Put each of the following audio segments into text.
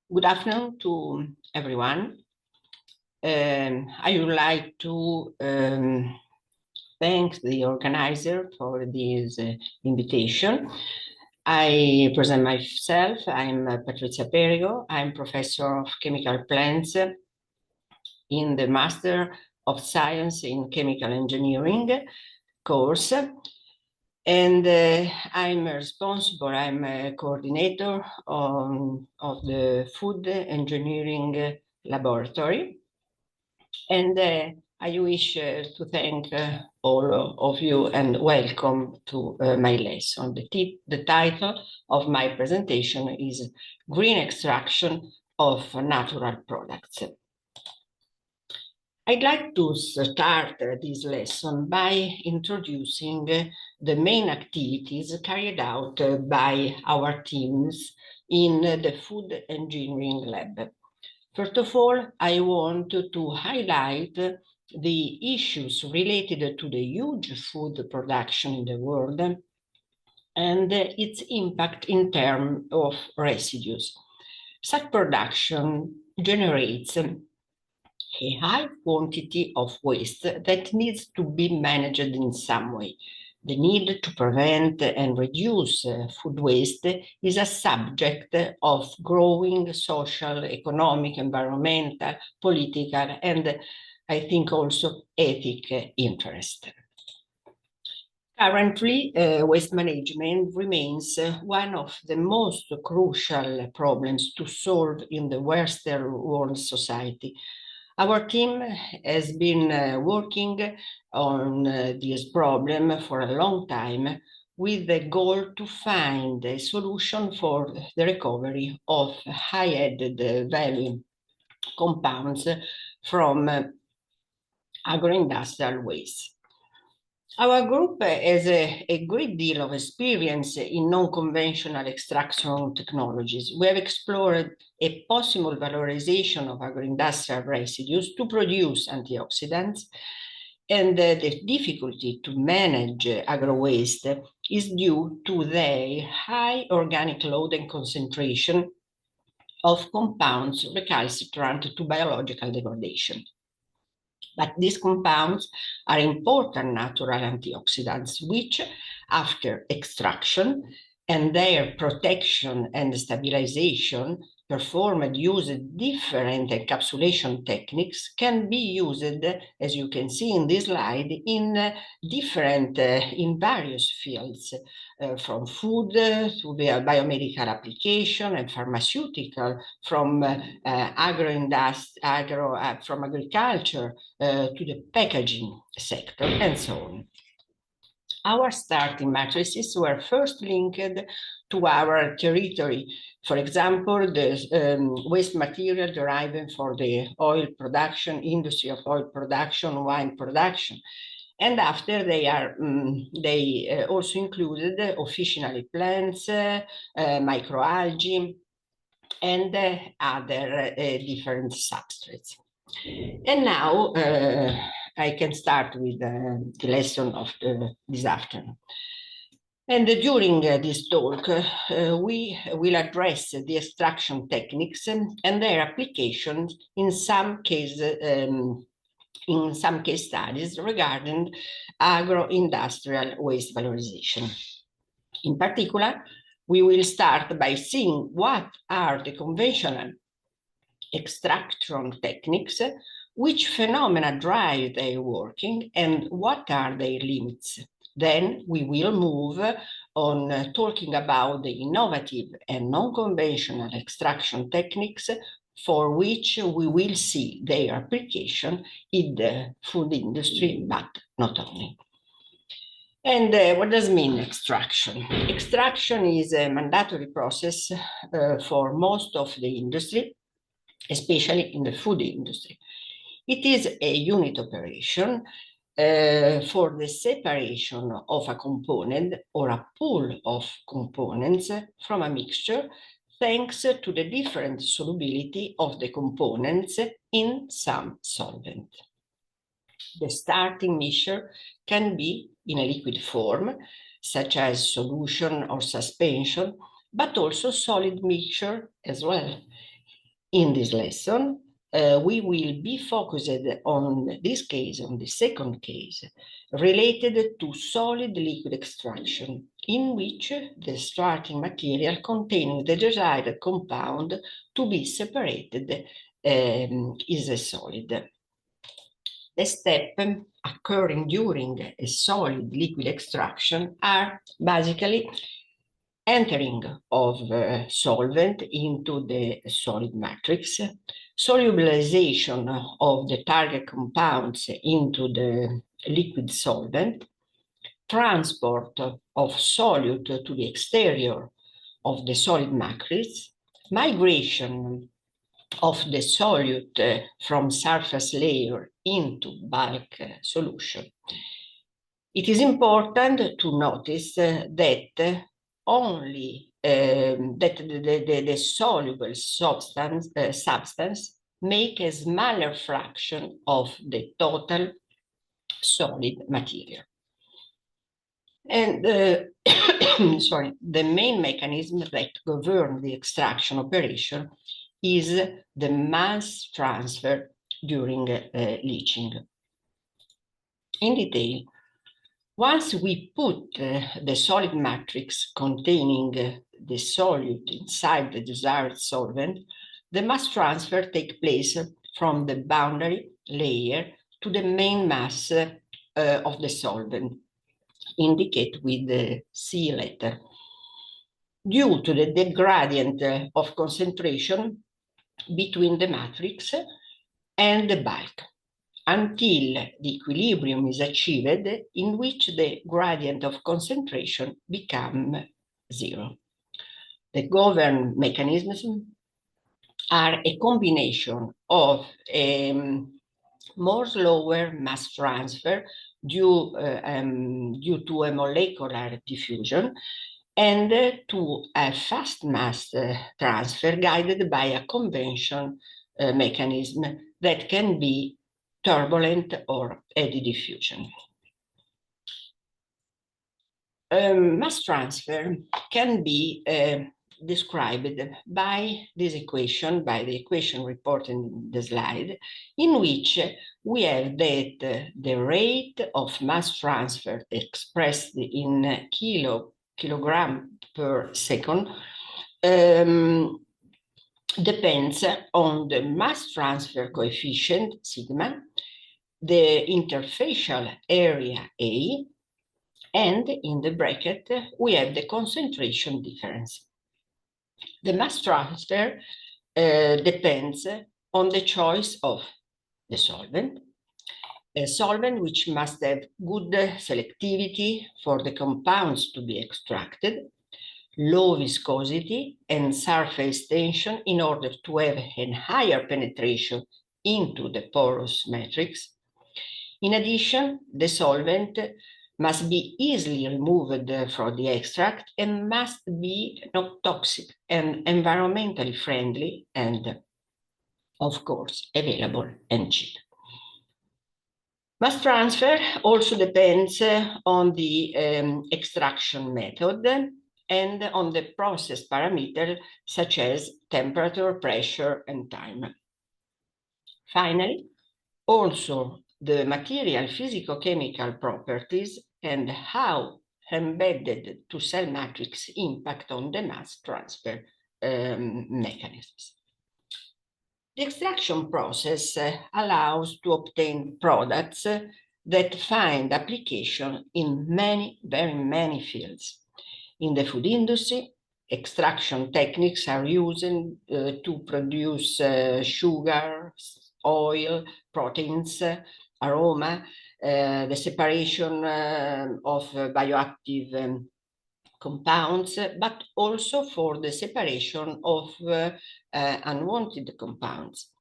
Good afternoon to everyone. I would like to thank the organizer for this invitation. I present myself. I'm Patrizia Perego. I'm professor of chemical plants in the Master of Science in Chemical Engineering course. And I'm a coordinator of the food engineering laboratory. And I wish to thank all of you and welcome to my lesson. The title of my presentation is Green Extraction of Natural Products. I'd like to start this lesson by introducing the main activities carried out by our teams in the food engineering lab. First of all, I want to highlight the issues related to the huge food production in the world and its impact in terms of residues. Such production generates a high quantity of waste that needs to be managed in some way. The need to prevent and reduce food waste is a subject of growing social, economic, environmental, political, and I think also ethic interest. Currently, waste management remains one of the most crucial problems to solve in the Western world society. Our team has been working on this problem for a long time with the goal to find a solution for the recovery of high added value compounds from agroindustrial waste. Our group has a great deal of experience in non-conventional extraction technologies. We have explored a possible valorization of agroindustrial residues to produce antioxidants, and the difficulty to manage agro-waste is due to their high organic load and concentration of compounds recalcitrant to biological degradation. But these compounds are important natural antioxidants, which, after extraction and their protection and stabilization performed using different encapsulation techniques, can be used, as you can see in this slide, in various fields, from food to the biomedical application and pharmaceutical, from from agriculture to the packaging sector, and so on. Our starting matrices were first linked to our territory. For example, the waste material derived for the oil production, industry of oil production, wine production. And after they also included officinally plants, microalgae, and other different substrates. And now I can start with the lesson of this afternoon. And during this talk, we will address the extraction techniques and their applications in some case studies regarding agro-industrial waste valorization. In particular, we will start by seeing what are the conventional extraction techniques, which phenomena drive their working, and what are their limits. Then we will move on talking about the innovative and non-conventional extraction techniques for which we will see their application in the food industry, but not only. And what does mean extraction? Extraction is a mandatory process for most of the industry, especially in the food industry. It is a unit operation for the separation of a component or a pool of components from a mixture, thanks to the different solubility of the components in some solvent. The starting mixture can be in a liquid form, such as solution or suspension, but also solid mixture as well. In this lesson, we will be focused on this case, on the second case, related to solid liquid extraction, in which the starting material containing the desired compound to be separated is a solid. The steps occurring during a solid liquid extraction are basically entering of solvent into the solid matrix, solubilization of the target compounds into the liquid solvent, transport of solute to the exterior of the solid matrix, migration of the solute from surface layer into bulk solution. It is important to notice that only the soluble substance make a smaller fraction of the total solid material. And sorry, the main mechanism that governs the extraction operation is the mass transfer during leaching. In detail, once we put the solid matrix containing the solute inside the desired solvent, the mass transfer takes place from the boundary layer to the main mass of the solvent, indicated with the C letter, due to the gradient of concentration between the matrix and the bulk, until the equilibrium is achieved, in which the gradient of concentration becomes zero. The governing mechanisms are a combination of more slower mass transfer due to a molecular diffusion and to a fast mass transfer guided by a convention mechanism that can be turbulent or eddy diffusion. Mass transfer can be described by this equation, by the equation reported in the slide, in which we have that the rate of mass transfer expressed in kilogram per second depends on the mass transfer coefficient sigma, the interfacial area A, and in the bracket we have the concentration difference. The mass transfer depends on the choice of the solvent, a solvent which must have good selectivity for the compounds to be extracted, low viscosity and surface tension in order to have a higher penetration into the porous matrix. In addition, the solvent must be easily removed from the extract and must be not toxic and environmentally friendly and, of course, available and cheap. Mass transfer also depends on the extraction method and on the process parameters such as temperature, pressure, and time. Finally, also the material physicochemical properties and how embedded to cell matrix impact on the mass transfer mechanisms. The extraction process allows to obtain products that find application in very many fields. In the food industry, extraction techniques are used to produce sugar, oil, proteins, aroma, the separation of bioactive compounds, but also for the separation of unwanted compounds.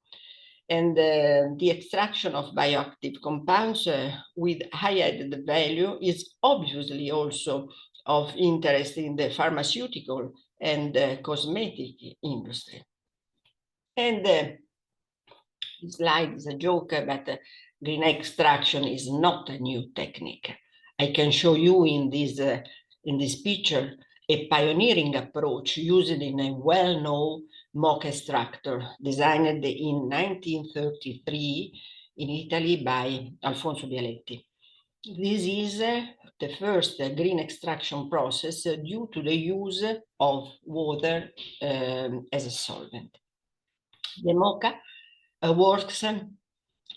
And the extraction of bioactive compounds with high added value is obviously also of interest in the pharmaceutical and cosmetic industry. And this slide is a joke, but green extraction is not a new technique. I can show you in this picture a pioneering approach used in a well-known mocha extractor designed in 1933 in Italy by Alfonso Bialetti. This is the first green extraction process due to the use of water as a solvent. The mocha works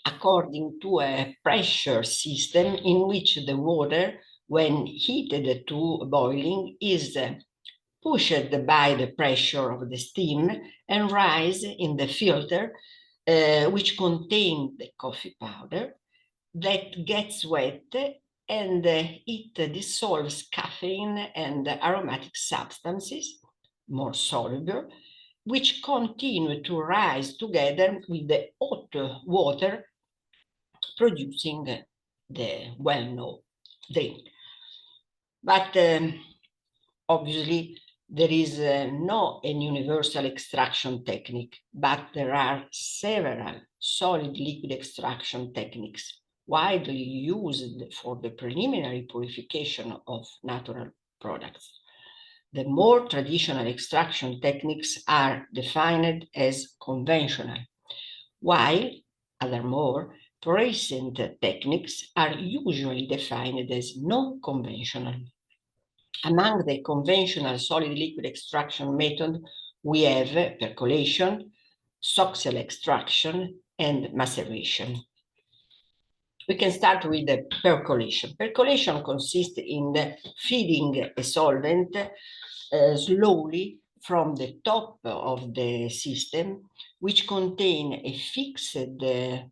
according to a pressure system in which the water, when heated to boiling, is pushed by the pressure of the steam and rise in the filter, which contains the coffee powder, that gets wet, and it dissolves caffeine and aromatic substances, more soluble, which continue to rise together with the hot water, producing the well-known drink. But obviously, there is no an universal extraction technique, but there are several solid liquid extraction techniques widely used for the preliminary purification of natural products. The more traditional extraction techniques are defined as conventional, while other more recent techniques are usually defined as non-conventional. Among the conventional solid liquid extraction methods, we have percolation, soxhel extraction, and maceration. We can start with the percolation. Percolation consists in feeding a solvent slowly from the top of the system, which contain a fixed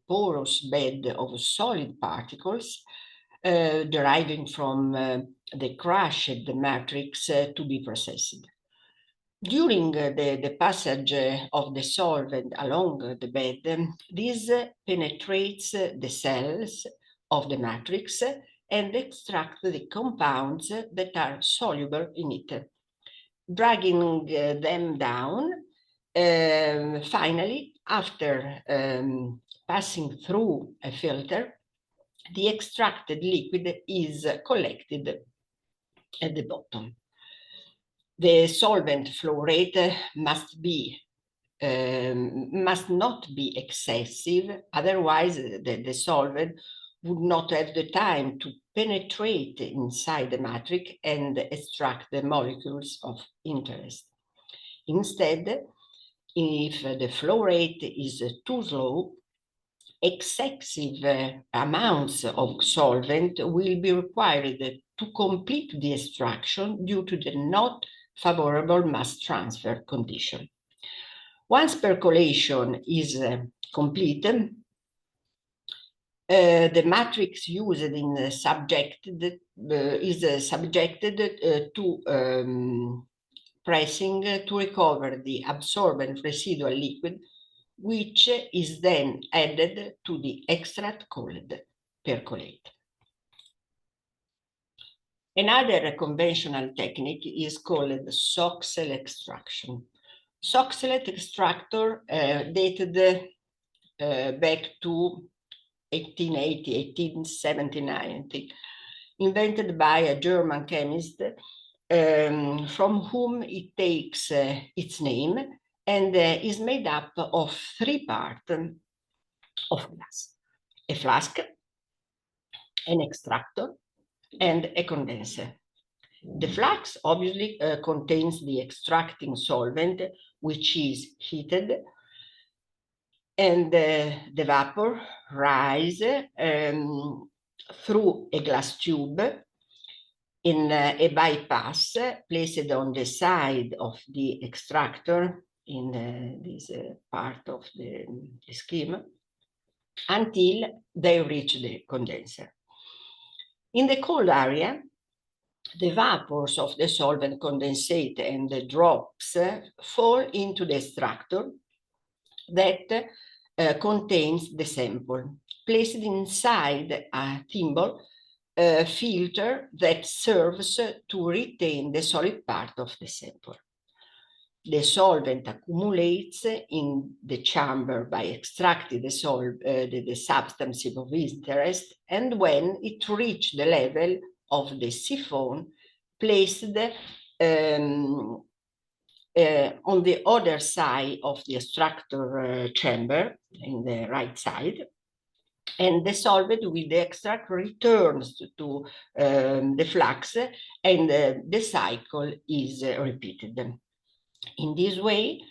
porous bed of solid particles deriving from the crushed matrix to be processed. During the passage of the solvent along the bed, this penetrates the cells of the matrix and extracts the compounds that are soluble in it, dragging them down. Finally, after passing through a filter, the extracted liquid is collected at the bottom. The solvent flow rate must not be excessive, otherwise the solvent would not have the time to penetrate inside the matrix and extract the molecules of interest. Instead, if the flow rate is too slow, excessive amounts of solvent will be required to complete the extraction due to the not favorable mass transfer condition. Once percolation is completed, the matrix used in is subjected to pressing to recover the absorbent residual liquid, which is then added to the extract called percolate. Another conventional technique is called soxhel extraction. Soxhlet extractor dated back to 1880, 1879, I think, invented by a German chemist from whom it takes its name, and is made up of 3 parts of glass: a flask, an extractor, and a condenser. The flask obviously contains the extracting solvent, which is heated, and the vapor rises through a glass tube in a bypass placed on the side of the extractor in this part of the scheme until they reach the condenser. In the cold area, the vapors of the solvent condensate and the drops fall into the extractor that contains the sample, placed inside a thimble filter that serves to retain the solid part of the sample. The solvent accumulates in the chamber by extracting the substance of interest, and when it reaches the level of the siphon placed on the other side of the extractor chamber, in the right side, and the solvent with the extract returns to the flux, and the cycle is repeated. In this way,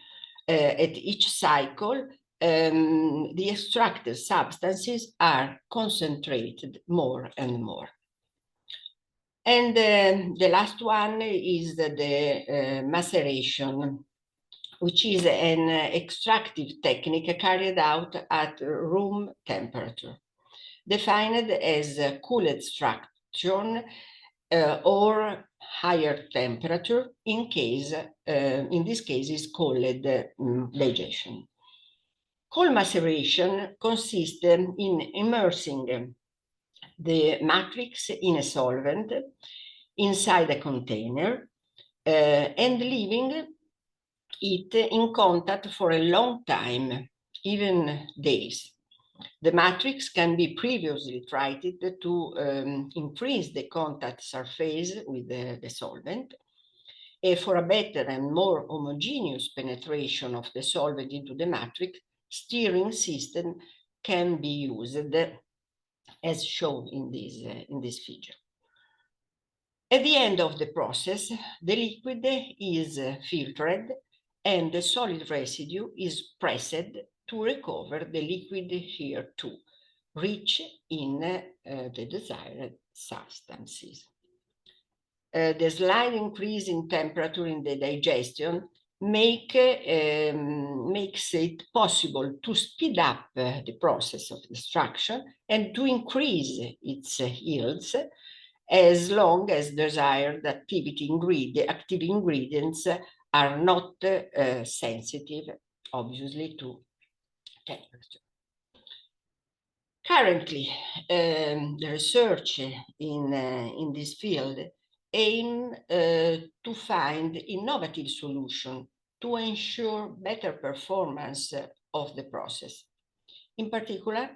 at each cycle, the extracted substances are concentrated more and more. And the last one is the maceration, which is an extractive technique carried out at room temperature, defined as cool extraction or higher temperature. In this case is called digestion. Cold maceration consists in immersing the matrix in a solvent inside a container and leaving it in contact for a long time, even days. The matrix can be previously treated to increase the contact surface with the solvent. For a better and more homogeneous penetration of the solvent into the matrix, stirring system can be used, as shown in this figure. At the end of the process, the liquid is filtered and the solid residue is pressed to recover the liquid here too, rich in the desired substances. The slight increase in temperature in the digestion makes it possible to speed up the process of extraction and to increase its yields, as long as desired active ingredients are not sensitive, obviously, to temperature. Currently, the research in this field aim to find innovative solutions to ensure better performance of the process. In particular,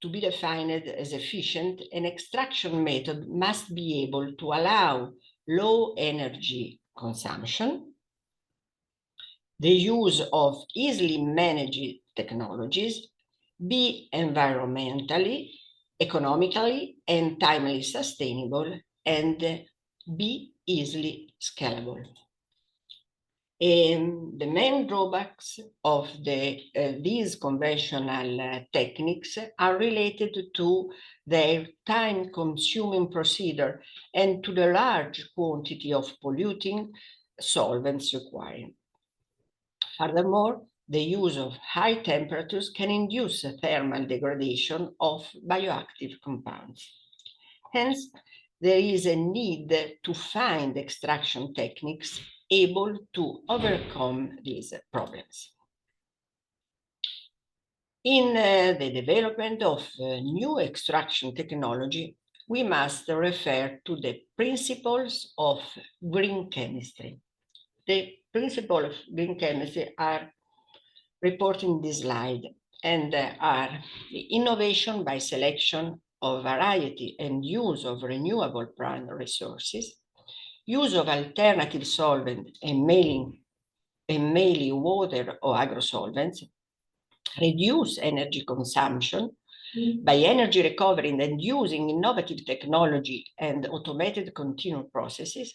to be defined as efficient, an extraction method must be able to allow low energy consumption, the use of easily managed technologies, be environmentally, economically, and timely sustainable, and be easily scalable. And the main drawbacks of these conventional techniques are related to their time-consuming procedure and to the large quantity of polluting solvents required. Furthermore, the use of high temperatures can induce a thermal degradation of bioactive compounds. Hence, there is a need to find extraction techniques able to overcome these problems. In the development of new extraction technology, we must refer to the principles of green chemistry. The principles of green chemistry are reported in this slide and are the innovation by selection of variety and use of renewable primary resources, use of alternative solvent and mainly water or agrosolvents, reduce energy consumption by energy recovery and using innovative technology and automated continuous processes,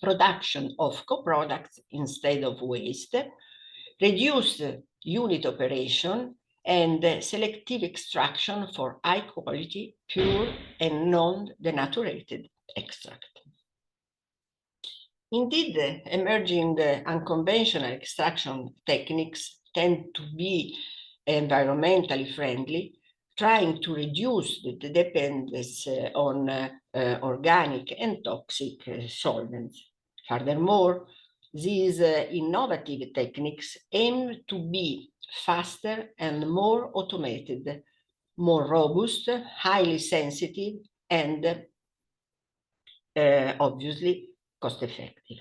production of co-products instead of waste, reduced unit operation, and selective extraction for high quality, pure and non-denaturated extract. Indeed, emerging unconventional extraction techniques tend to be environmentally friendly, trying to reduce the dependence on organic and toxic solvents. Furthermore, these innovative techniques aim to be faster and more automated, more robust, highly sensitive, and obviously cost-effective.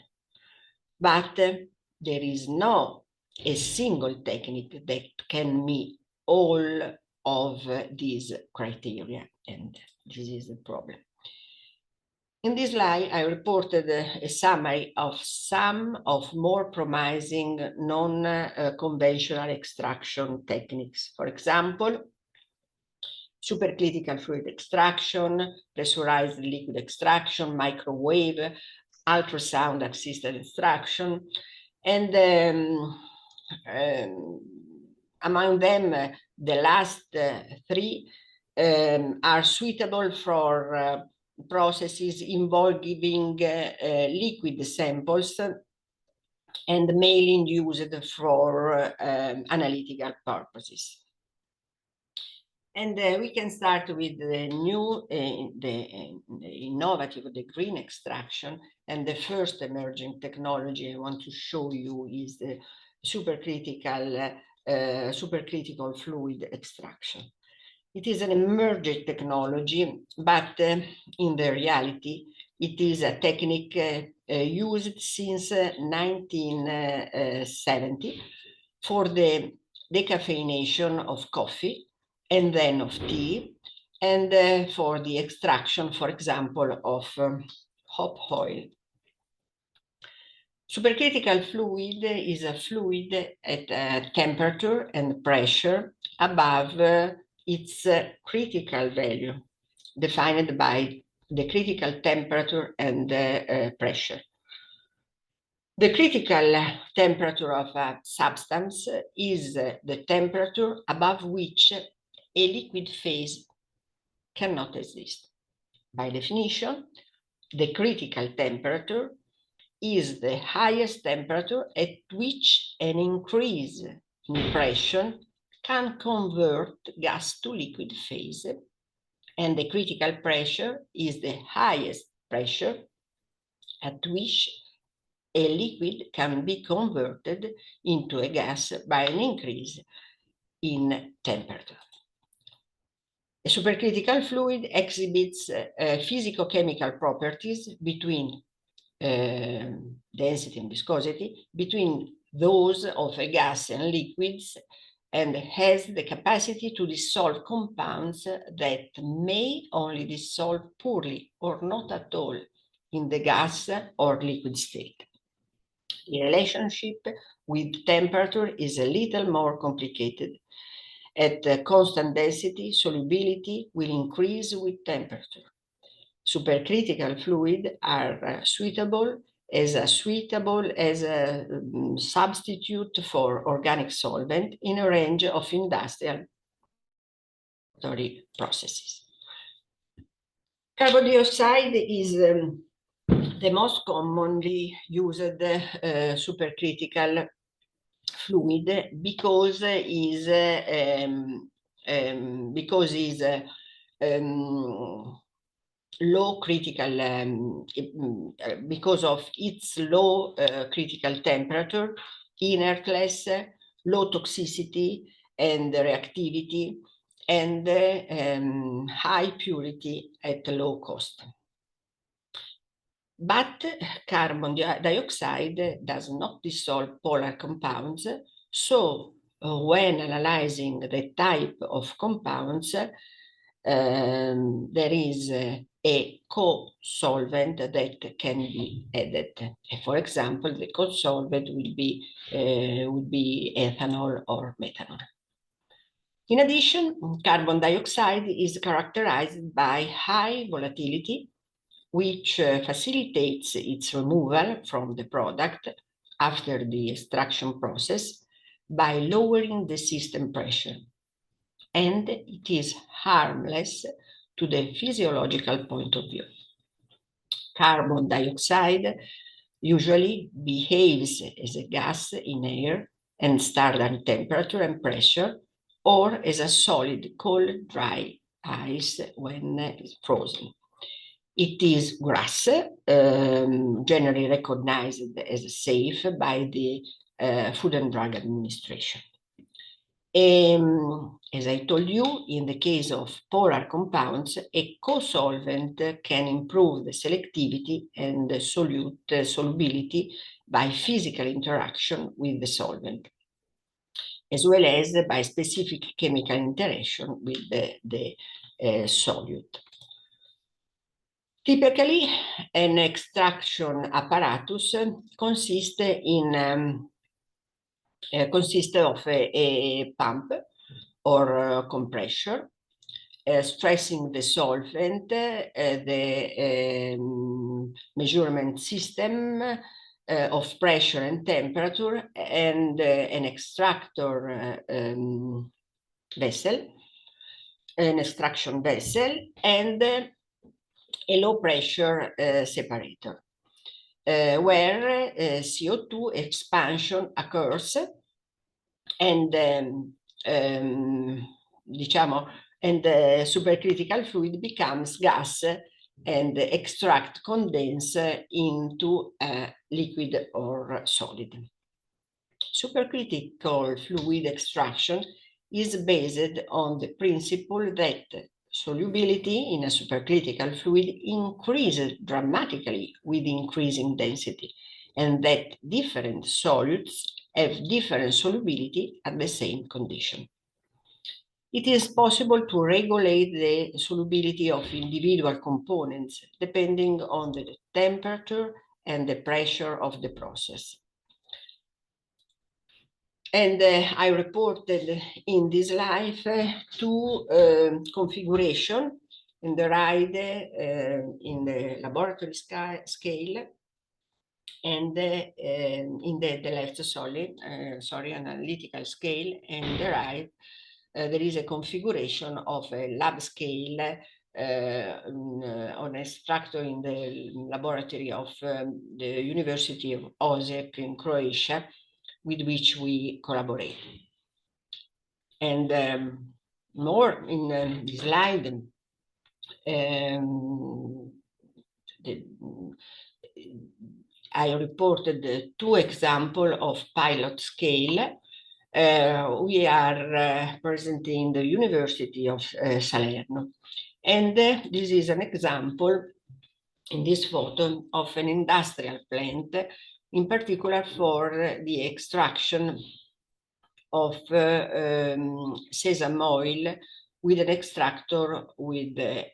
But there is no a single technique that can meet all of these criteria, and this is the problem. In this slide, I reported a summary of some of more promising non-conventional extraction techniques. For example, supercritical fluid extraction, pressurized liquid extraction, microwave, ultrasound-assisted extraction, and among them, the last three are suitable for processes involving liquid samples and mainly used for analytical purposes. And we can start with the new, the innovative, the green extraction. And the first emerging technology I want to show you is the supercritical fluid extraction. It is an emerging technology, but in the reality, it is a technique used since 1970 for the decaffeination of coffee and then of tea, and for the extraction, for example, of hop oil. Supercritical fluid is a fluid at a temperature and pressure above its critical value, defined by the critical temperature and pressure. The critical temperature of a substance is the temperature above which a liquid phase cannot exist. By definition, the critical temperature is the highest temperature at which an increase in pressure can convert gas to liquid phase, and the critical pressure is the highest pressure at which a liquid can be converted into a gas by an increase in temperature. A supercritical fluid exhibits physicochemical properties between density and viscosity, between those of a gas and liquids, and has the capacity to dissolve compounds that may only dissolve poorly or not at all in the gas or liquid state. The relationship with temperature is a little more complicated. At constant density, solubility will increase with temperature. Supercritical fluid are suitable as a substitute for organic solvent in a range of industrial processes. Carbon dioxide is the most commonly used supercritical fluid because is low critical, because of its low critical temperature, inertless, low toxicity and reactivity, and high purity at low cost. But carbon dioxide does not dissolve polar compounds, so when analyzing the type of compounds, there is a co-solvent that can be added. For example, the co-solvent would be ethanol or methanol. In addition, carbon dioxide is characterized by high volatility, which facilitates its removal from the product after the extraction process by lowering the system pressure. And it is harmless to the physiological point of view. Carbon dioxide usually behaves as a gas in air and standard temperature and pressure, or as a solid cold dry ice when it's frozen. It is GRAS, generally recognized as safe by the Food and Drug Administration. As I told you, in the case of polar compounds, a co-solvent can improve the selectivity and the solubility by physical interaction with the solvent, as well as by specific chemical interaction with the solute. Typically, an extraction apparatus consists of a pump or compressor, stressing the solvent, the measurement system of pressure and temperature, and an extractor vessel, an extraction vessel, and a low pressure separator, where CO2 expansion occurs and and the supercritical fluid becomes gas and extract condense into liquid or solid. Supercritical fluid extraction is based on the principle that solubility in a supercritical fluid increases dramatically with increasing density, and that different solutes have different solubility at the same condition. It is possible to regulate the solubility of individual components depending on the temperature and the pressure of the process. And I reported in this slide two configurations in the right in the laboratory scale, and in the left, analytical scale, and the right there is a configuration of a lab scale on extractor in the laboratory of the University of Osijek in Croatia, with which we collaborate. And more in the slide, I reported two examples of pilot scale. We are present in the University of Salerno. And this is an example in this photo of an industrial plant, in particular for the extraction of sesame oil with an extractor with a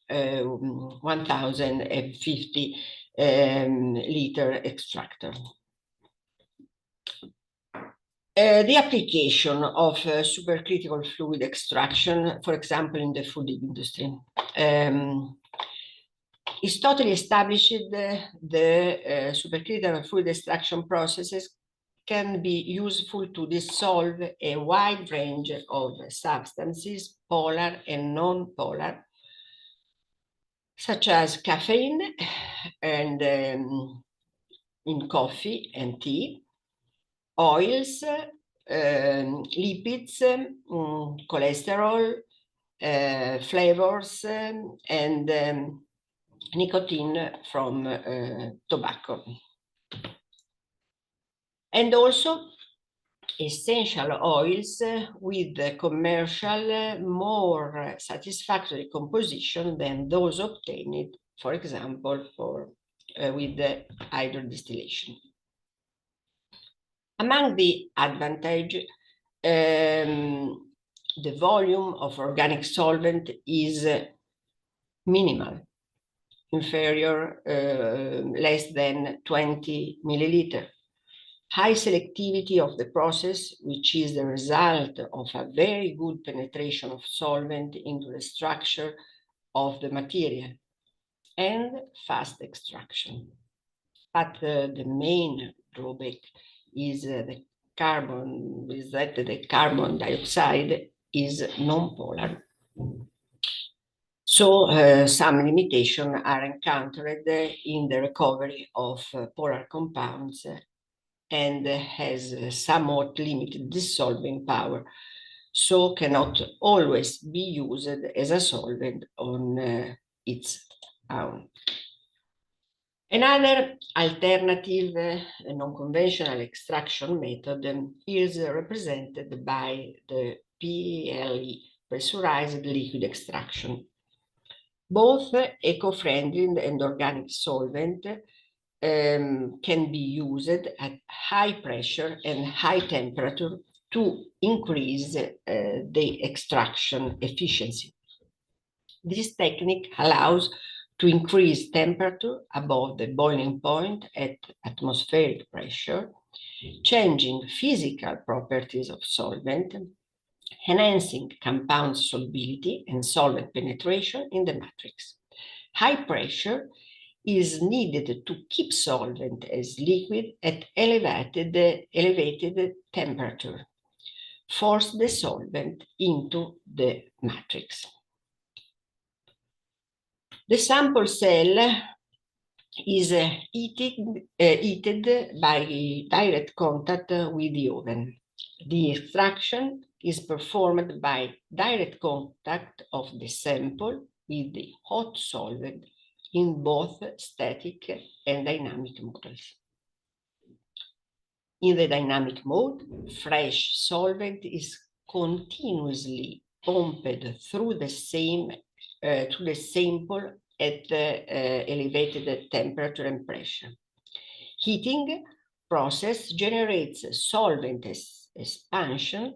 1050 liter extractor. The application of supercritical fluid extraction, for example, in the food industry, is totally established. The supercritical fluid extraction processes can be useful to dissolve a wide range of substances, polar and non-polar, such as caffeine and in coffee and tea, oils, lipids, cholesterol, flavors, and nicotine from tobacco. And also essential oils with commercial more satisfactory composition than those obtained, for example, with the hydrodistillation. Among the advantages, the volume of organic solvent is minimal, inferior, less than 20 milliliter. High selectivity of the process, which is the result of a very good penetration of solvent into the structure of the material, and fast extraction. But the main drawback is that the carbon dioxide is non-polar. So some limitations are encountered in the recovery of polar compounds and has somewhat limited dissolving power, so cannot always be used as a solvent on its own. Another alternative non-conventional extraction method is represented by the PLE, pressurized liquid extraction. Both eco-friendly and organic solvent can be used at high pressure and high temperature to increase the extraction efficiency. This technique allows to increase temperature above the boiling point at atmospheric pressure, changing physical properties of solvent, enhancing compound solubility and solvent penetration in the matrix. High pressure is needed to keep solvent as liquid at elevated temperature. Force the solvent into the matrix. The sample cell is heated by direct contact with the oven. The extraction is performed by direct contact of the sample with the hot solvent in both static and dynamic modes. In the dynamic mode, fresh solvent is continuously pumped through the sample at elevated temperature and pressure. Heating process generates solvent expansion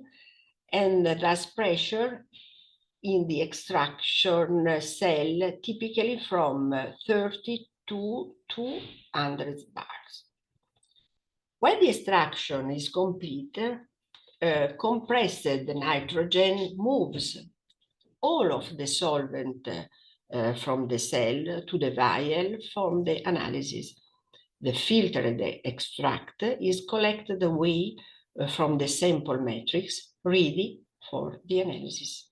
and thus pressure in the extraction cell, typically from 30 to 200 bars. When the extraction is complete, compressed nitrogen moves all of the solvent from the cell to the vial from the analysis. The filtered extract is collected away from the sample matrix, ready for the analysis.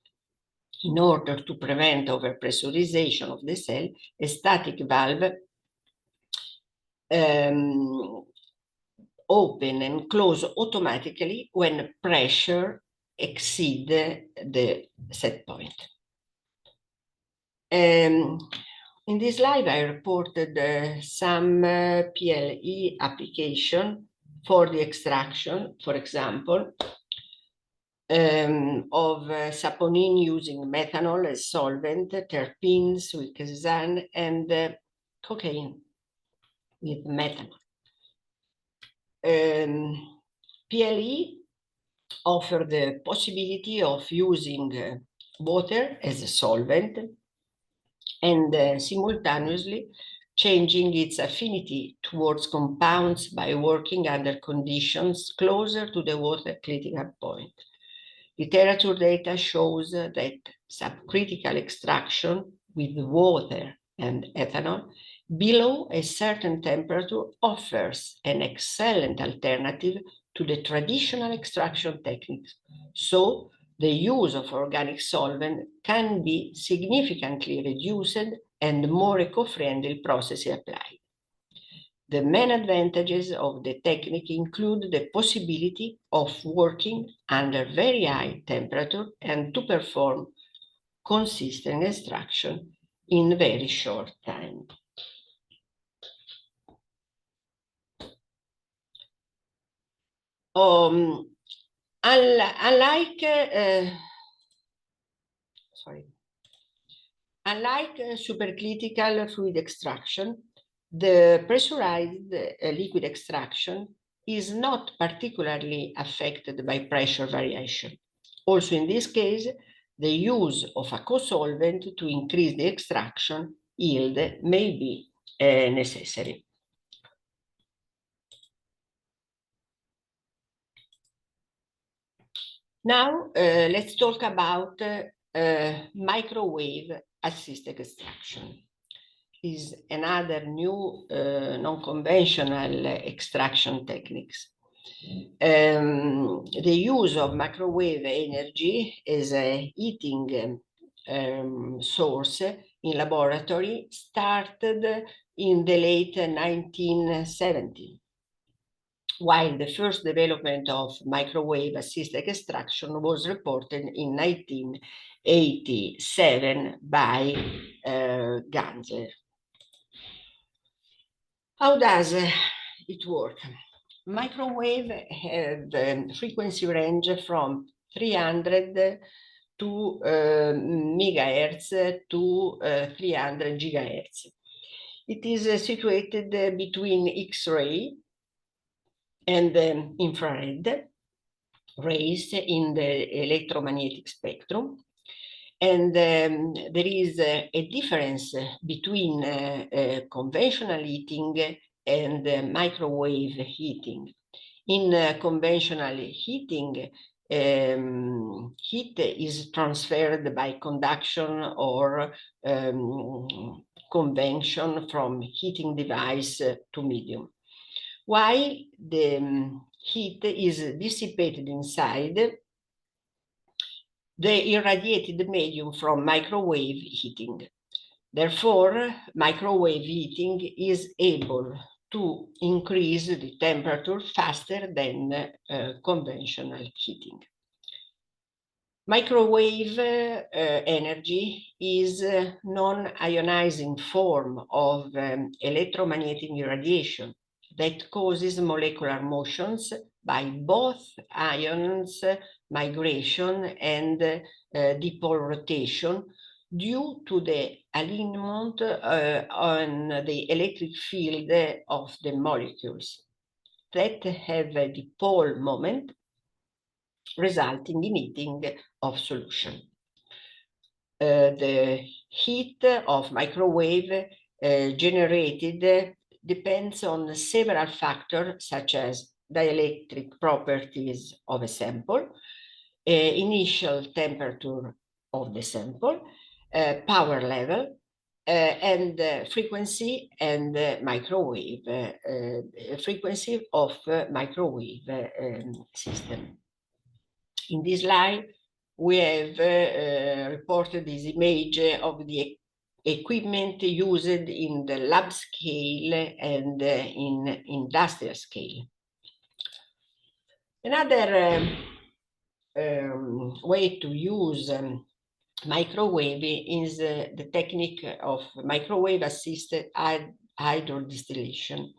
In order to prevent overpressurization of the cell, a static valve open and close automatically when pressure exceeds the set point. In this slide, I reported some PLE application for the extraction, for example, of saponin using methanol as solvent, terpenes with quercetin, and cocaine with methanol. PLE offer the possibility of using water as a solvent and simultaneously changing its affinity towards compounds by working under conditions closer to the water critical point. Literature data shows that subcritical extraction with water and ethanol below a certain temperature offers an excellent alternative to the traditional extraction techniques. So the use of organic solvent can be significantly reduced and more eco-friendly processes applied. The main advantages of the technique include the possibility of working under very high temperature and to perform consistent extraction in very short time. Unlike supercritical fluid extraction, the pressurized liquid extraction is not particularly affected by pressure variation. Also in this case, the use of a co-solvent to increase the extraction yield may be necessary. Now, let's talk about microwave assisted extraction. Is another new non-conventional extraction techniques. The use of microwave energy as a heating source in laboratory started in the late 1970s, while the first development of microwave assisted extraction was reported in 1987 by Gansler. How does it work? Microwave have frequency range from 300 to megahertz to 300 gigahertz. It is situated between X-ray and infrared rays in the electromagnetic spectrum, And there is a difference between conventional heating and microwave heating. In conventional heating, heat is transferred by conduction or convection from heating device to medium, while the heat is dissipated inside the irradiated medium from microwave heating. Therefore, microwave heating is able to increase the temperature faster than conventional heating. Microwave energy is a non-ionizing form of electromagnetic radiation that causes molecular motions by both ions migration and dipole rotation due to the alignment on the electric field of the molecules that have a dipole moment, resulting in heating of solution. The heat of microwave generated depends on several factors such as dielectric properties of a sample, initial temperature of the sample, power level, and frequency and microwave frequency of microwave system. In this slide, we have reported this image of the equipment used in the lab scale and in industrial scale. Another way to use microwave is the technique of microwave-assisted hydrodistillation.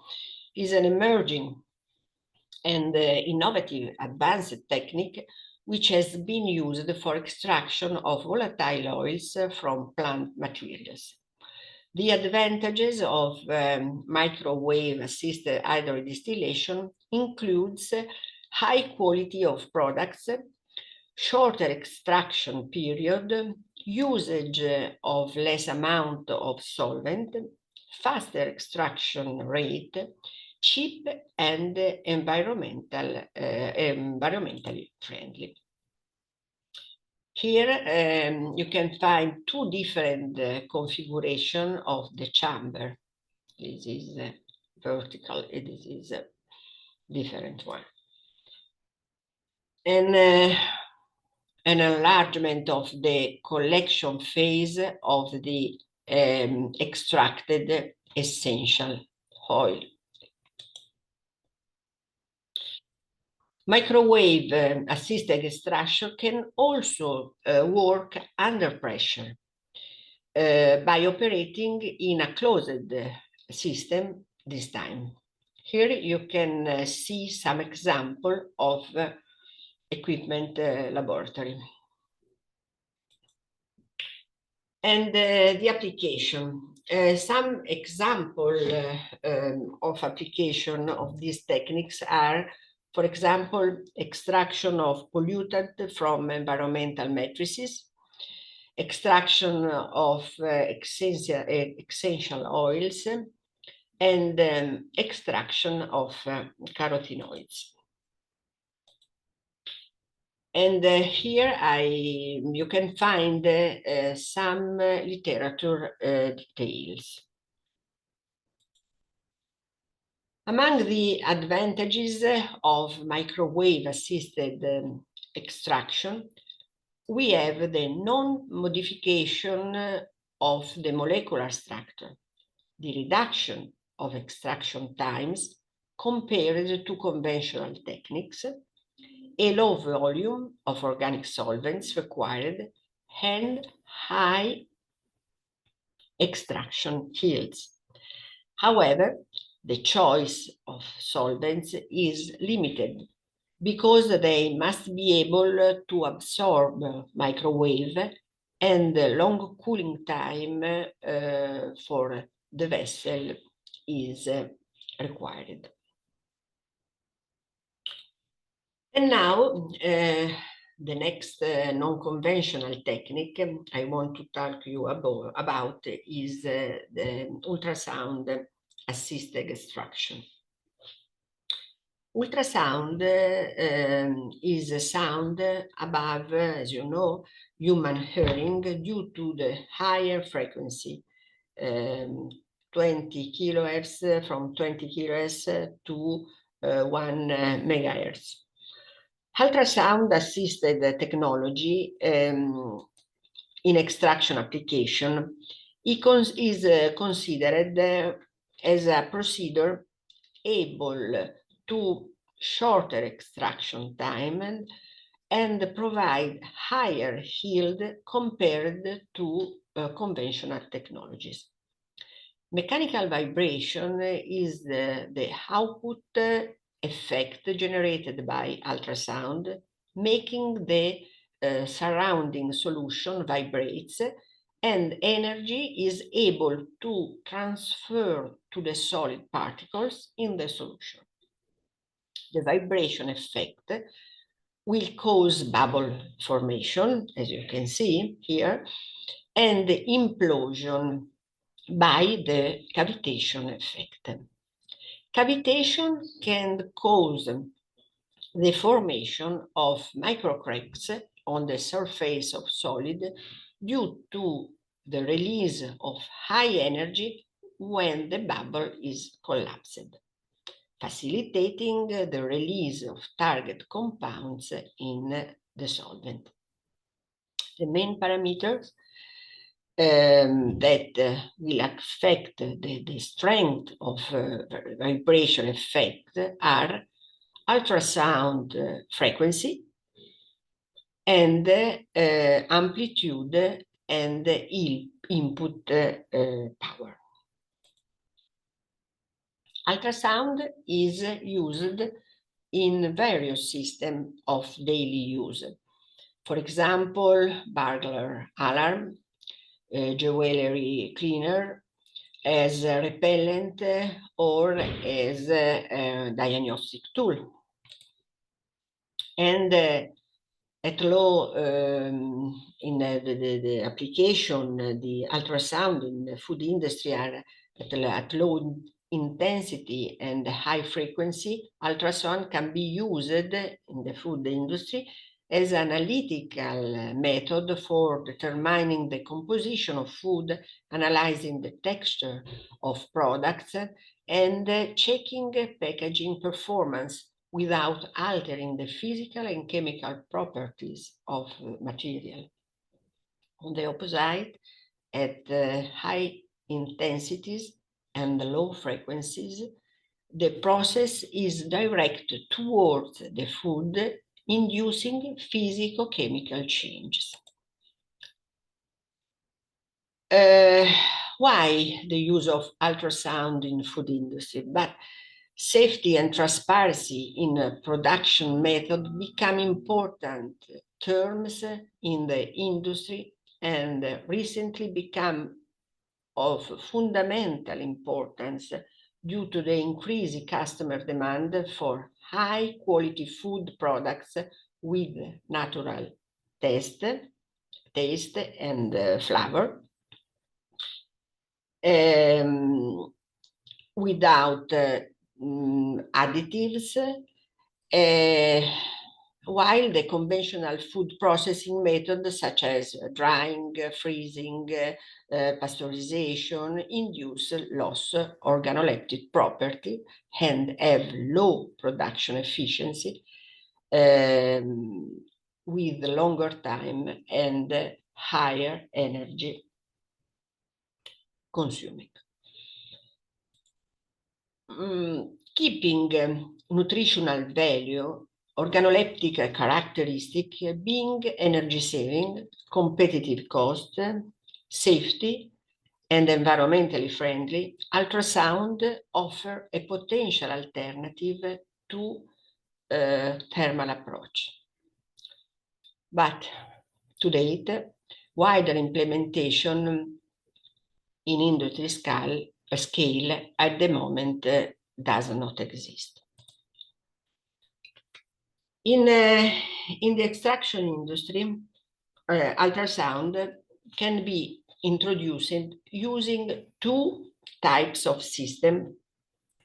It is an emerging and innovative advanced technique which has been used for extraction of volatile oils from plant materials. The advantages of microwave-assisted hydrodistillation includes high quality of products, shorter extraction period, usage of less amount of solvent, faster extraction rate, cheap and environmentally friendly. Here you can find two different configurations of the chamber. This is vertical, and this is a different one. And an enlargement of the collection phase of the extracted essential oil. Microwave assisted extraction can also work under pressure by operating in a closed system this time. Here you can see some example of equipment laboratory. And the application. Some example of application of these techniques are, for example, extraction of pollutant from environmental matrices, extraction of essential oils, and extraction of carotenoids. And here you can find some literature details. Among the advantages of microwave-assisted extraction, we have the non-modification of the molecular structure, the reduction of extraction times compared to conventional techniques, a low volume of organic solvents required, and high extraction yields. However, the choice of solvents is limited because they must be able to absorb microwave, and the long cooling time for the vessel is required. And now The next non-conventional technique I want to talk to you about is the ultrasound assisted extraction. Ultrasound is a sound above, as you know, human hearing due to the higher frequency, 20 kilohertz, from 20 kilohertz to 1 megahertz. Ultrasound assisted technology in extraction application is considered as a procedure able to shorter extraction time and provide higher yield compared to conventional technologies. Mechanical vibration is the output effect generated by ultrasound, making the surrounding solution vibrates, and energy is able to transfer to the solid particles in the solution. The vibration effect will cause bubble formation, as you can see here, and the implosion by the cavitation effect. Cavitation can cause the formation of microcracks on the surface of solid due to the release of high energy when the bubble is collapsed, facilitating the release of target compounds in the solvent. The main parameters that will affect the strength of vibration effect are ultrasound frequency and amplitude and input power. Ultrasound is used in various systems of daily use. For example, burglar alarm, jewelry cleaner, as a repellent or as a diagnostic tool. And at low, in the application, the ultrasound in the food industry are at low intensity and high frequency. Ultrasound can be used in the food industry as an analytical method for determining the composition of food, analyzing the texture of products, and checking packaging performance without altering the physical and chemical properties of material. On the opposite, at high intensities and low frequencies, the process is directed towards the food, inducing physico-chemical changes. Why the use of ultrasound in food industry? But safety and transparency in a production method become important terms in the industry and recently become of fundamental importance due to the increasing customer demand for high quality food products with natural taste and flavor, without additives, while the conventional food processing methods such as drying, freezing, pasteurization induce loss of organoleptic property and have low production efficiency with longer time and higher energy consuming. Keeping nutritional value, organoleptic characteristic being energy saving, competitive cost, safety, and environmentally friendly, ultrasound offer a potential alternative to thermal approach. But to date, wider implementation in industry scale at the moment does not exist. In in the extraction industry, ultrasound can be introduced using two types of system,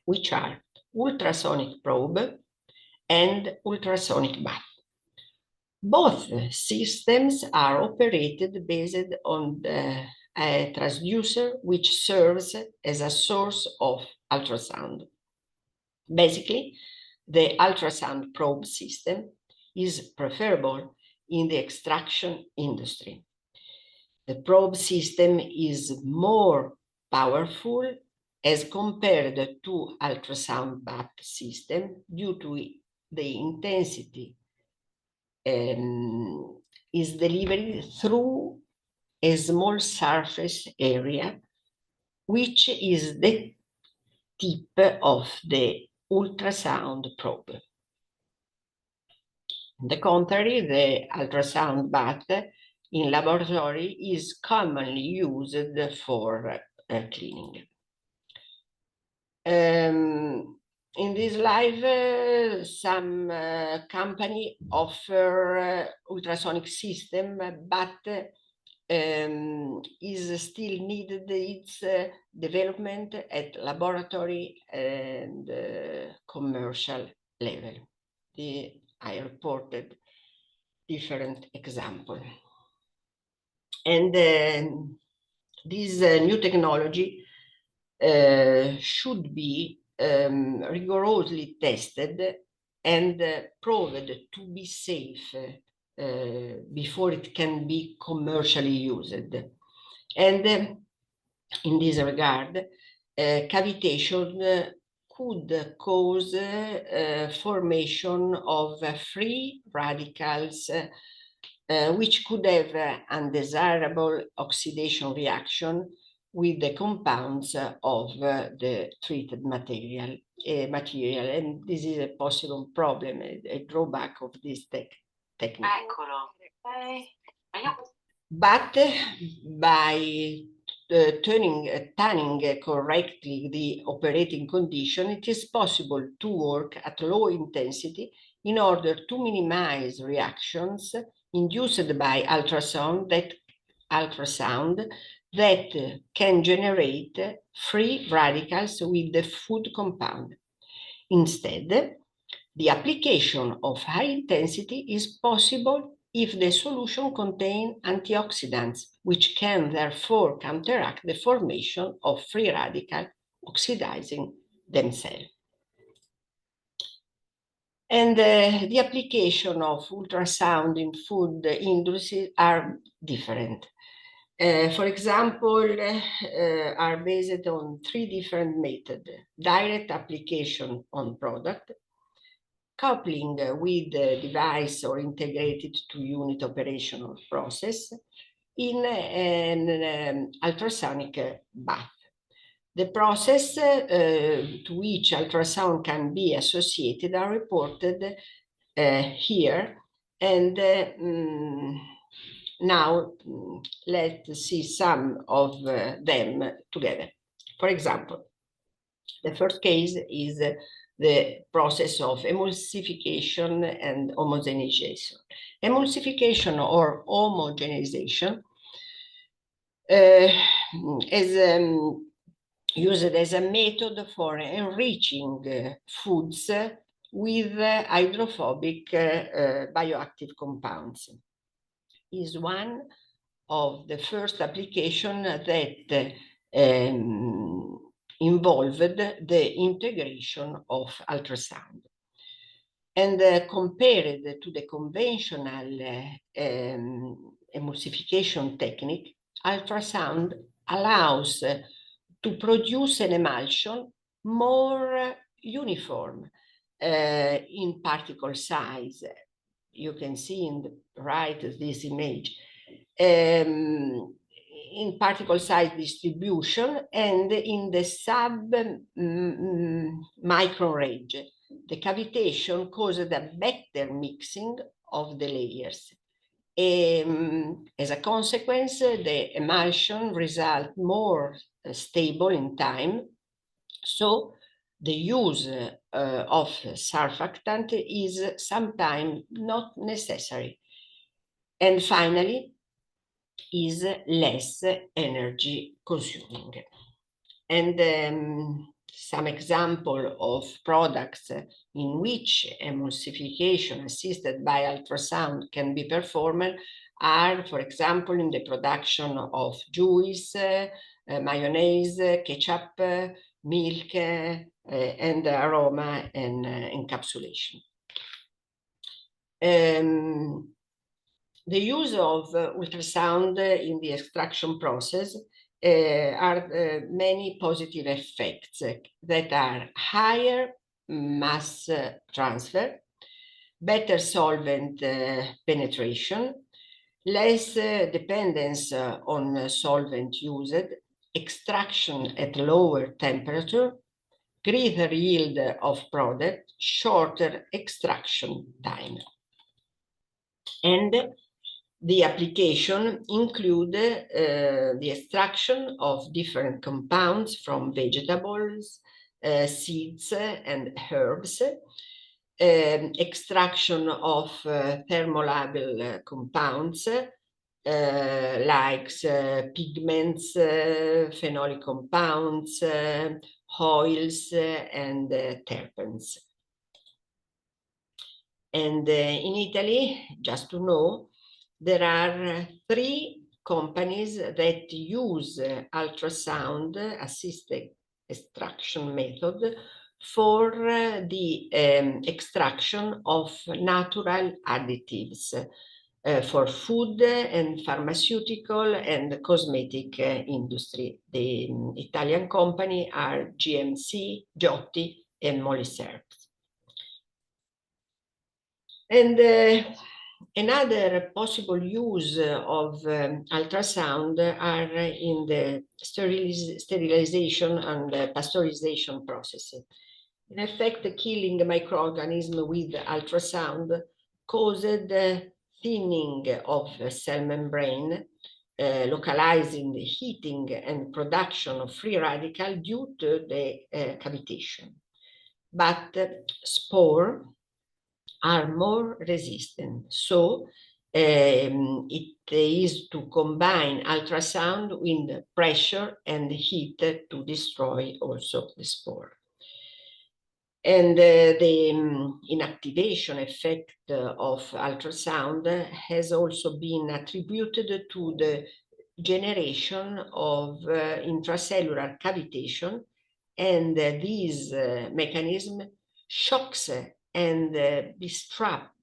which are ultrasonic probe and ultrasonic bath. Both systems are operated based on a transducer which serves as a source of ultrasound. Basically, the ultrasound probe system is preferable in the extraction industry. The probe system is more powerful as compared to ultrasound bath system due to the intensity is delivered through a small surface area, which is the tip of the ultrasound probe. On the contrary, the ultrasound bath in laboratory is commonly used for cleaning. In this slide, some company offer ultrasonic system, but is still needed its development at laboratory and commercial level. I reported different examples. And this new technology should be rigorously tested and proved to be safe before it can be commercially used. And in this regard, cavitation could cause formation of free radicals which could have undesirable oxidation reaction with the compounds of the treated material. And this is a possible problem, a drawback of this technique. But by tanning correctly the operating condition, it is possible to work at low intensity in order to minimize reactions induced by ultrasound that can generate free radicals with the food compound. Instead, the application of high intensity is possible if the solution contains antioxidants, which can therefore counteract the formation of free radicals oxidizing themselves. And the application of ultrasound in food industry are different. For example, are based on three different methods: direct application on product, coupling with the device or integrated to unit operational process, in an ultrasonic bath. The process to which ultrasound can be associated are reported here, and now let's see some of them together. For example, the first case is the process of emulsification and homogenization. Emulsification or homogenization is used as a method for enriching foods with hydrophobic bioactive compounds. Is one of the first applications that involved the integration of ultrasound. And compared to the conventional emulsification technique, ultrasound allows to produce an emulsion more uniform in particle size. You can see in the right this image. In particle size distribution and in the sub-micron range. The cavitation caused a better mixing of the layers. As a consequence, the emulsion results more stable in time, so the use of surfactant is sometimes not necessary. And finally, is less energy consuming. And some example of products in which emulsification assisted by ultrasound can be performed are, for example, in the production of juice, mayonnaise, ketchup, milk, and aroma and encapsulation. The use of ultrasound in the extraction process are many positive effects that are higher mass transfer, better solvent penetration, less dependence on solvent used, extraction at lower temperature, greater yield of product, shorter extraction time. And the application include the extraction of different compounds from vegetables, seeds, and herbs, extraction of thermolabile compounds like pigments, phenolic compounds, oils, and terpenes. And in Italy, just to know, there are 3 companies that use ultrasound-assisted extraction method for the extraction of natural additives for food and pharmaceutical and cosmetic industry. The Italian company are GMC, Giotti, and Molisert. And another possible use of ultrasound are in the sterilization and pasteurization processes. In effect, killing microorganisms with ultrasound caused thinning of cell membrane, localizing the heating and production of free radical due to the cavitation. But spore are more resistant. So it is to combine ultrasound with pressure and heat to destroy also the spore. And the inactivation effect of ultrasound has also been attributed to the generation of intracellular cavitation, and this mechanism shocks and disrupt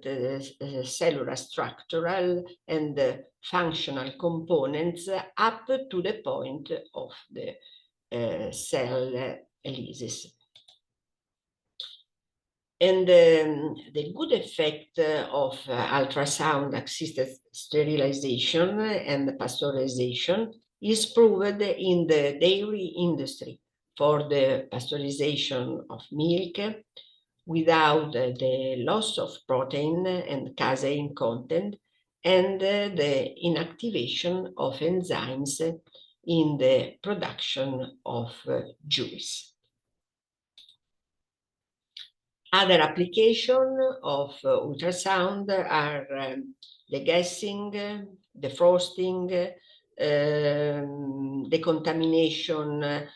the cellular structural and functional components up to the point of the cell lysis. And the good effect of ultrasound-assisted sterilization and pasteurization is proved in the dairy industry for the pasteurization of milk without the loss of protein and casein content and the inactivation of enzymes in the production of juice. Other applications of ultrasound are the gassing, the frosting, decontamination,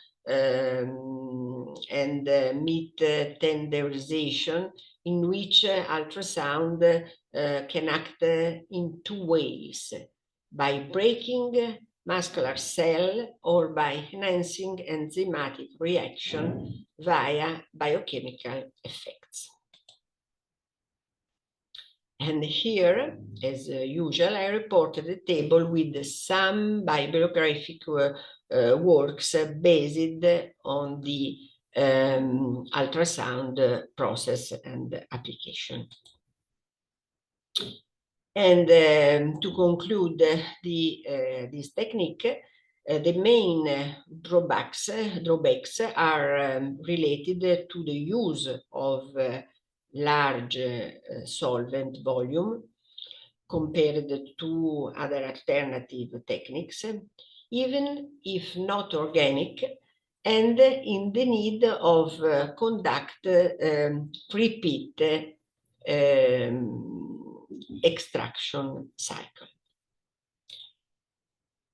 and meat tenderization, in which ultrasound can act in 2 ways: by breaking muscular cell or by enhancing enzymatic reaction via biochemical effects. And here, as usual, I reported a table with some bibliographic works based on the ultrasound process and application. And to conclude this technique, the main drawbacks are related to the use of large solvent volume compared to other alternative techniques. Even if not organic, and in the need of conduct repeat extraction cycle.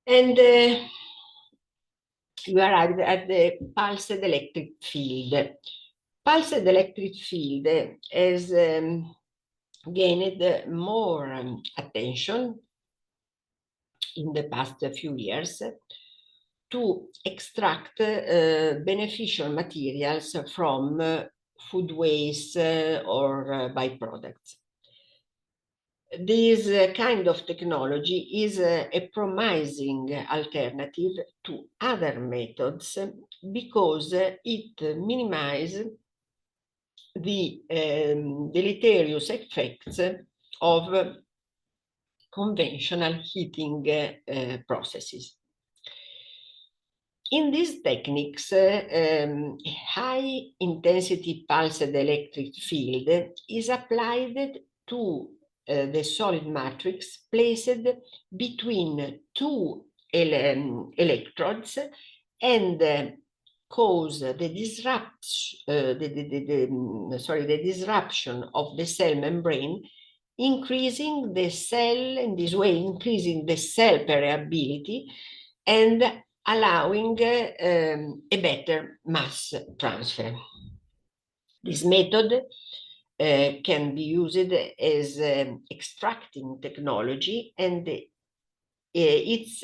And we arrived at the pulsed electric field. Pulsed electric field has gained more attention in the past few years to extract beneficial materials from food waste or byproducts. This kind of technology is a promising alternative to other methods because it minimizes the deleterious effects of conventional heating processes. In these techniques, high-intensity pulsed electric field is applied to the solid matrix placed between two electrodes and cause the disruption of the cell membrane, increasing the cell, in this way increasing the cell permeability and allowing a better mass transfer. This method can be used as extracting technology, and its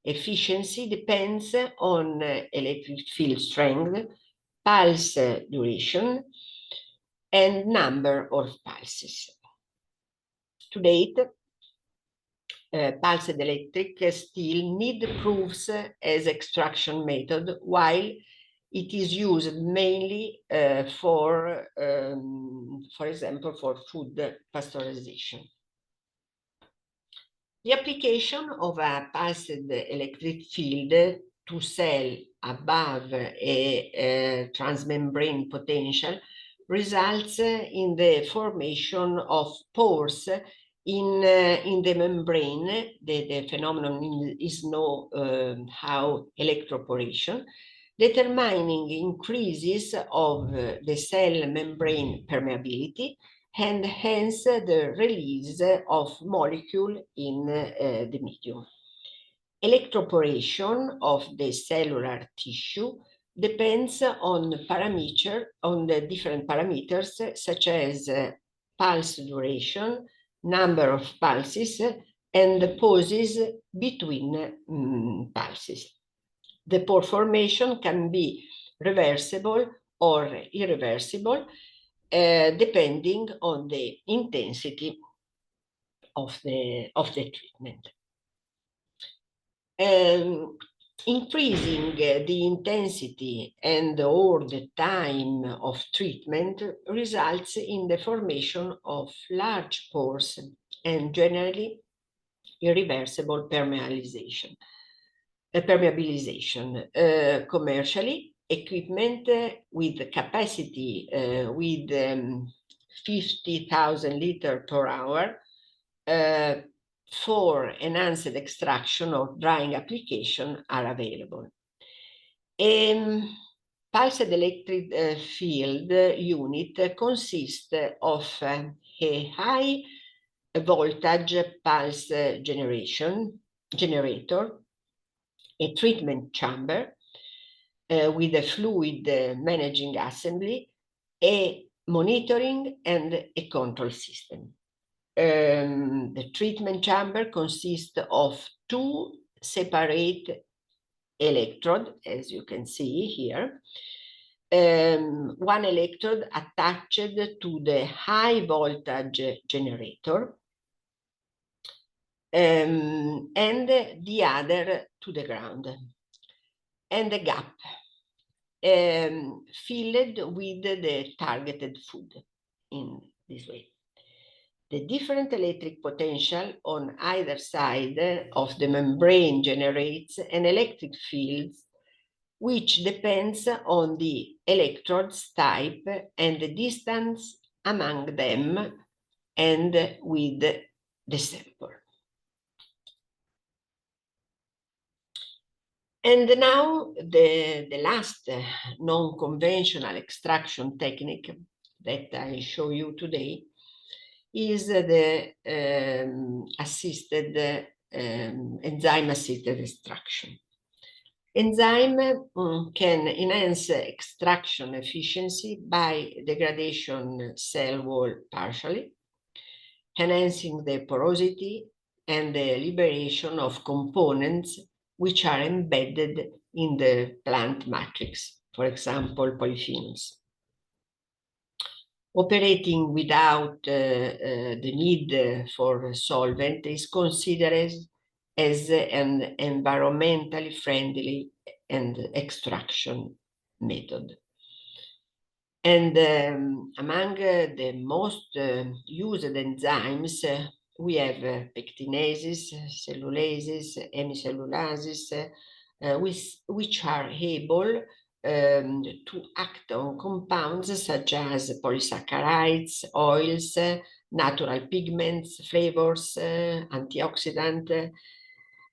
efficiency depends on electric field strength, pulse duration, and number of pulses. To date, pulsed electric still need proofs as extraction method, while it is used mainly for example, for food pasteurization. The application of a pulsed electric field to cell above a transmembrane potential results in the formation of pores in the membrane. The phenomenon is known how electroporation, determining increases of the cell membrane permeability and hence the release of molecule in the medium. Electroporation of the cellular tissue depends on the different parameters such as pulse duration, number of pulses, and the pauses between pulses. The pore formation can be reversible or irreversible depending on the intensity of the treatment. Increasing the intensity and or the time of treatment results in the formation of large pores and generally irreversible permeabilization. Commercially, equipment with capacity with 50,000 liters per hour for enhanced extraction or drying application are available. Pulsed electric field unit consists of a high voltage pulse generator, a treatment chamber with a fluid managing assembly, a monitoring and a control system. The treatment chamber consists of two separate electrodes, as you can see here. One electrode attached to the high voltage generator, and the other to the ground, and a gap filled with the targeted food in this way. The different electric potential on either side of the membrane generates an electric field which depends on the electrodes type and the distance among them and with the sample. And now the last non-conventional extraction technique that I show you today is the enzyme-assisted extraction. Enzyme can enhance extraction efficiency by degradation cell wall partially, enhancing the porosity and the liberation of components which are embedded in the plant matrix, for example, polyphenols. Operating without the need for solvent is considered as an environmentally friendly and extraction method. And among the most used enzymes, we have pectinases, cellulases, hemicellulases, which are able to act on compounds such as polysaccharides, oils, natural pigments, flavors, antioxidant,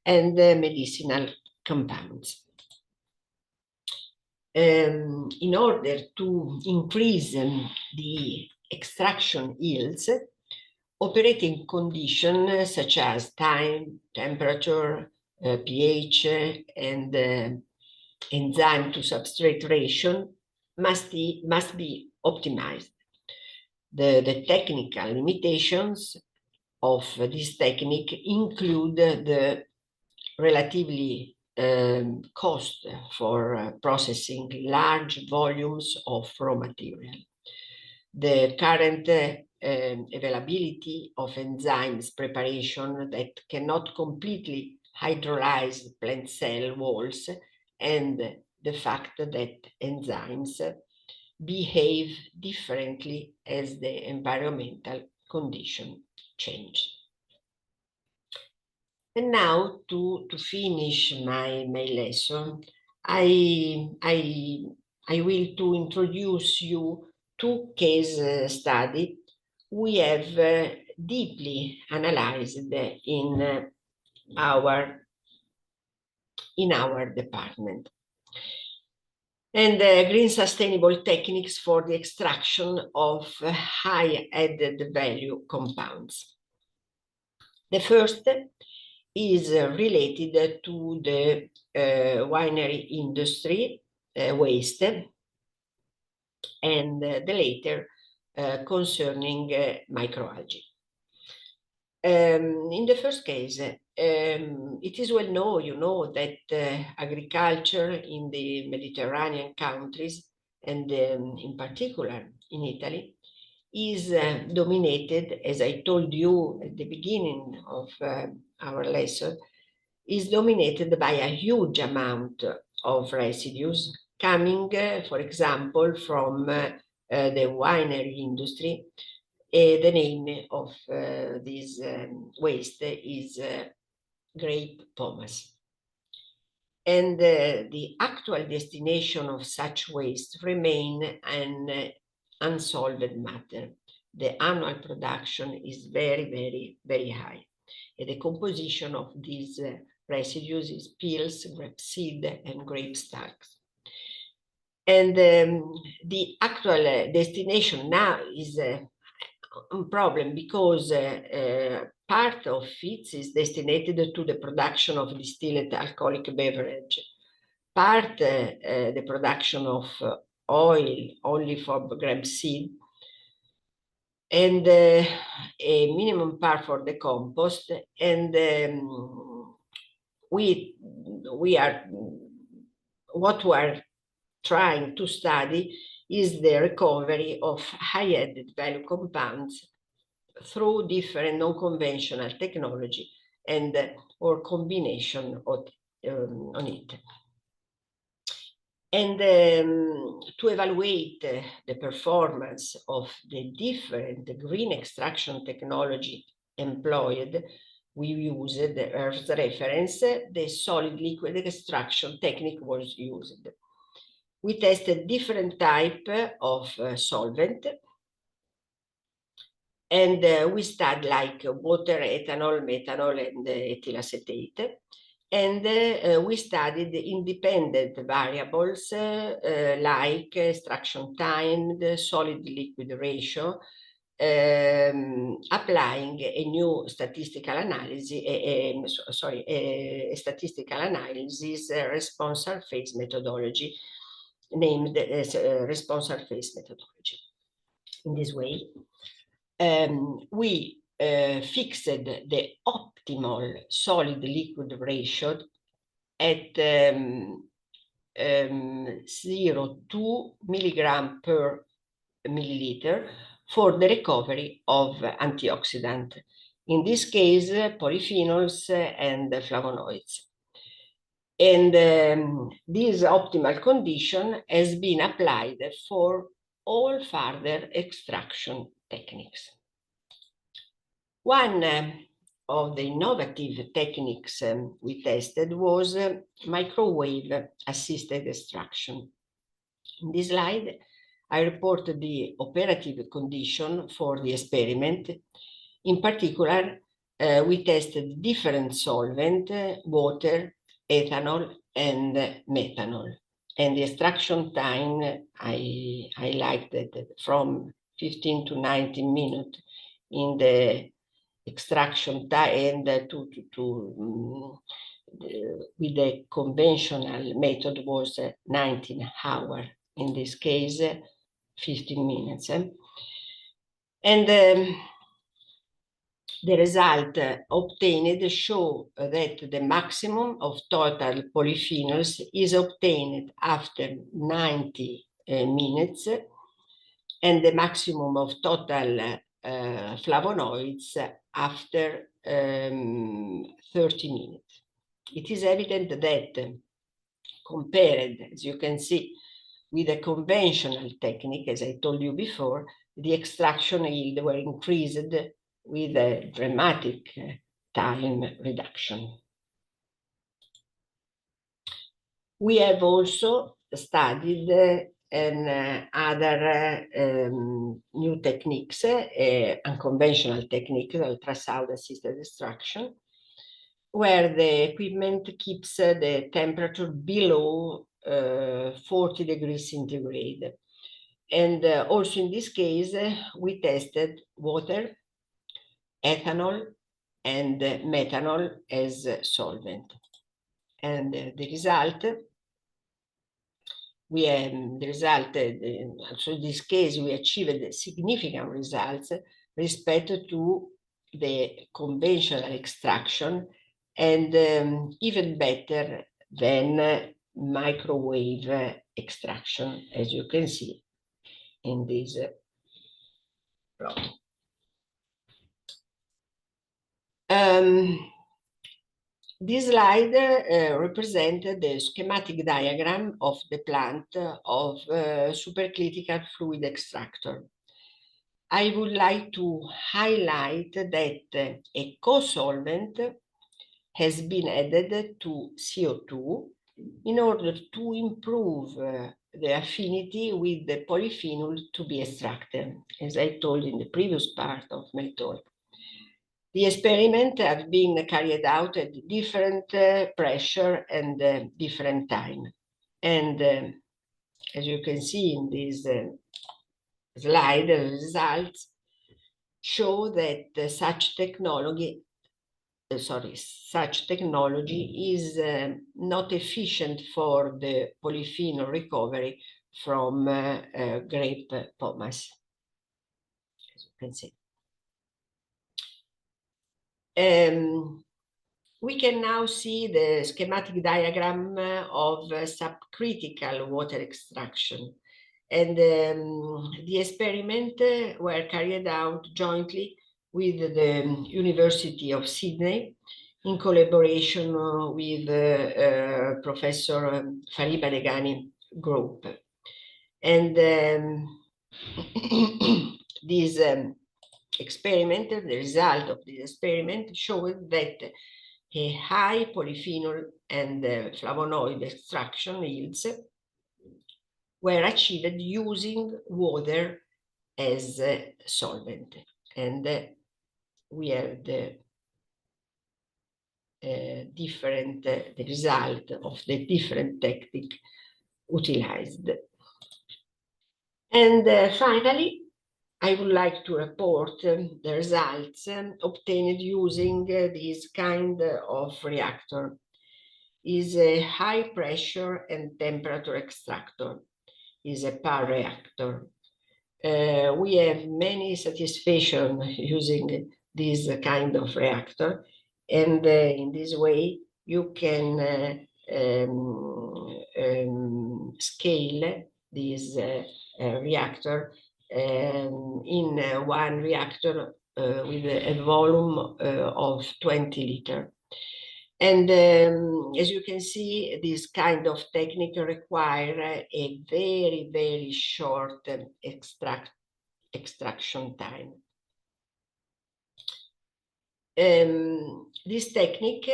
and medicinal compounds. In order to increase the extraction yields, operating conditions such as time, temperature, pH, and enzyme to substrate ratio must be optimized. The technical limitations of this technique include the relatively cost for processing large volumes of raw material. The current availability of enzymes preparation that cannot completely hydrolyze plant cell walls, and the fact that enzymes behave differently as the environmental condition change. And now to finish my lesson, I will to introduce you two case studies we have deeply analyzed in our department. And green sustainable techniques for the extraction of high added value compounds. The first is related to the winery industry waste, and the later concerning microalgae. In the first case, it is well known, you know, that agriculture in the Mediterranean countries, and in particular in Italy, is dominated, as I told you at the beginning of our lesson, is dominated by a huge amount of residues coming, for example, from the winery industry. The name of this waste is grape pomace. And the actual destination of such waste remain an unsolved matter. The annual production is very, very, very high. And the composition of these residues is peels, grapeseed, and grape stalks. And the actual destination now is a problem, because part of it is destined to the production of distilled alcoholic beverage, part the production of oil only for grapeseed, and a minimum part for the compost. And what we are trying to study is the recovery of high added value compounds through different non-conventional technology and or combination of, on it. And to evaluate the performance of the different green extraction technology employed, we used as reference the solid liquid extraction technique was used. We tested different type of solvent, and we studied like water, ethanol, methanol, and ethyl acetate. And we studied independent variables like extraction time, the solid-liquid ratio, applying a new statistical analysis, a statistical analysis response surface methodology, named response surface methodology. In this way, we fixed the optimal solid-liquid ratio at 0.2 milligram per milliliter for the recovery of antioxidant, in this case polyphenols and flavonoids. And this optimal condition has been applied for all further extraction techniques. One of the innovative techniques we tested was microwave assisted extraction. In this slide, I report the operative condition for the experiment. In particular, we tested different solvent, water, ethanol, and methanol. And the extraction time, I liked it from 15 to 19 minutes in the extraction time, and with the conventional method was 19 hours. In this case, 15 minutes. And the result obtained show that the maximum of total polyphenols is obtained after 90 minutes, and the maximum of total flavonoids after 30 minutes. It is evident that compared, as you can see, with a conventional technique, as I told you before, the extraction yield were increased with a dramatic time reduction. We have also studied other new techniques, unconventional techniques, ultrasound-assisted extraction, where the equipment keeps the temperature below 40 degrees centigrade. And also in this case, we tested water, ethanol, and methanol as solvent. And the result, also in this case, we achieved significant results respect to the conventional extraction, and even better than microwave extraction, as you can see in this plot. This slide represents the schematic diagram of the plant of supercritical fluid extractor. I would like to highlight that a co-solvent has been added to CO2 in order to improve the affinity with the polyphenol to be extracted, as I told in the previous part of my talk. The experiment has been carried out at different pressure and different time. And as you can see in this slide, the results show that such technology is not efficient for the polyphenol recovery from grape pomace, as you can see. We can now see the schematic diagram of subcritical water extraction. And the experiment were carried out jointly with the University of Sydney in collaboration with Professor Fariba Degani group. And this experiment, the result of this experiment showed that a high polyphenol and flavonoid extraction yields were achieved using water as solvent. And we have the the result of the different technique utilized. And finally, I would like to report the results obtained using this kind of reactor. Is a high pressure and temperature extractor, is a PAR reactor. We have many satisfaction using this kind of reactor, and in this way you can scale this reactor in one reactor with a volume of 20 liters. And as you can see, this kind of technique require a very, very short extraction time. This technique,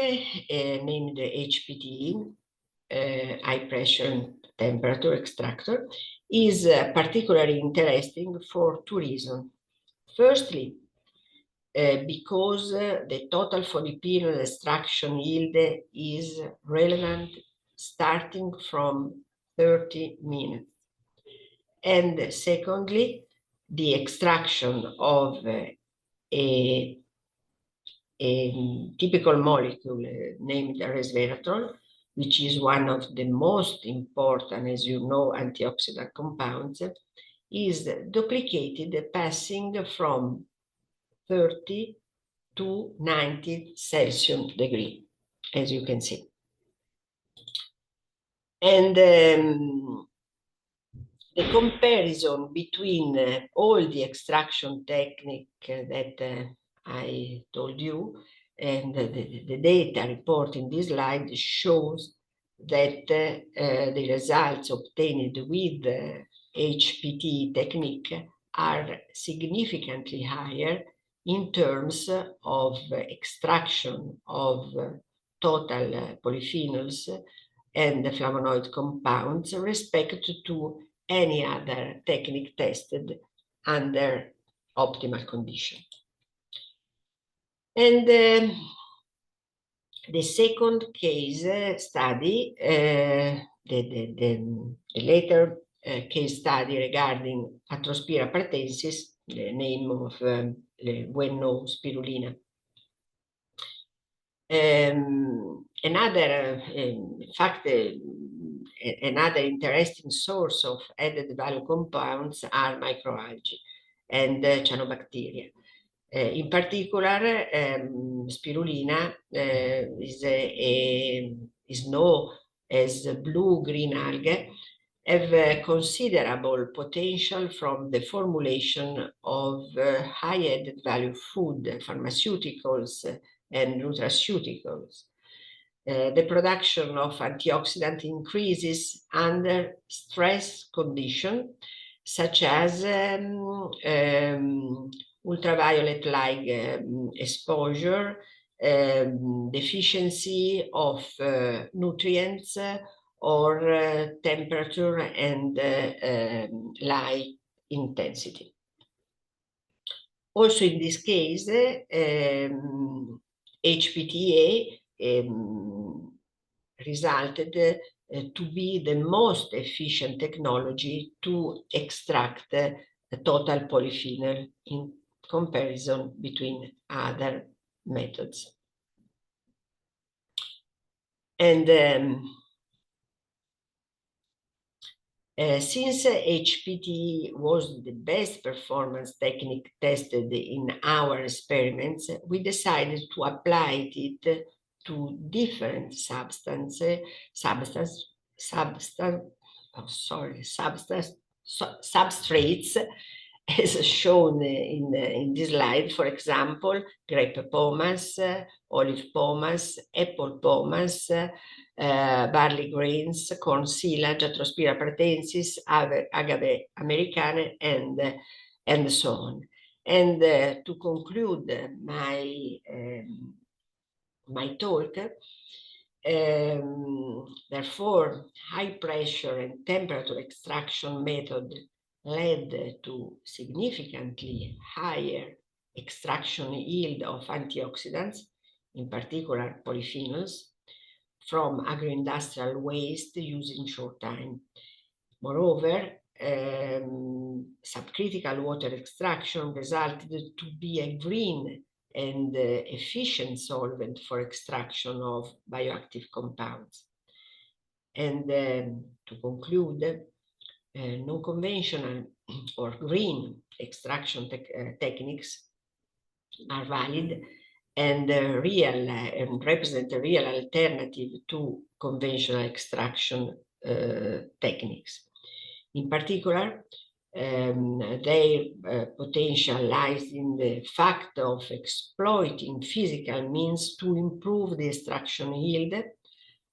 named HPT, high pressure and temperature extractor, is particularly interesting for two reasons. Firstly, because the total polyphenol extraction yield is relevant starting from 30 minutes. And secondly, the extraction of a typical molecule named resveratrol, which is one of the most important, as you know, antioxidant compounds, is duplicated passing from 30 to 90 Celsius degree, as you can see. And the comparison between all the extraction technique that I told you and the data reported in this slide shows that the results obtained with HPT technique are significantly higher in terms of extraction of total polyphenols and flavonoid compounds respect to any other technique tested under optimal condition. And the second case study, the later case study regarding Atrospira pratensis, the name of the well-known spirulina. Another, in fact, another interesting source of added value compounds are microalgae and cyanobacteria. In particular, spirulina is known as blue-green algae, have considerable potential from the formulation of high added value food, pharmaceuticals, and nutraceuticals. The production of antioxidant increases under stress conditions, such as ultraviolet-like exposure, deficiency of nutrients, or temperature and light intensity. Also in this case, HPTA resulted to be the most efficient technology to extract the total polyphenol in comparison between other methods. And since HPT was the best performance technique tested in our experiments, we decided to apply it to different substrates, as shown in this slide. For example, grape pomace, olive pomace, apple pomace, barley grains, corn silage, Atrospira pratensis, agave americana, and so on. And to conclude my talk, therefore, high pressure and temperature extraction method led to significantly higher extraction yield of antioxidants in particular polyphenols, from agro-industrial waste used in short time. Moreover, subcritical water extraction resulted to be a green and efficient solvent for extraction of bioactive compounds. And to conclude, non-conventional or green extraction techniques are valid and represent a real alternative to conventional extraction techniques. In particular, their potential lies in the fact of exploiting physical means to improve the extraction yield,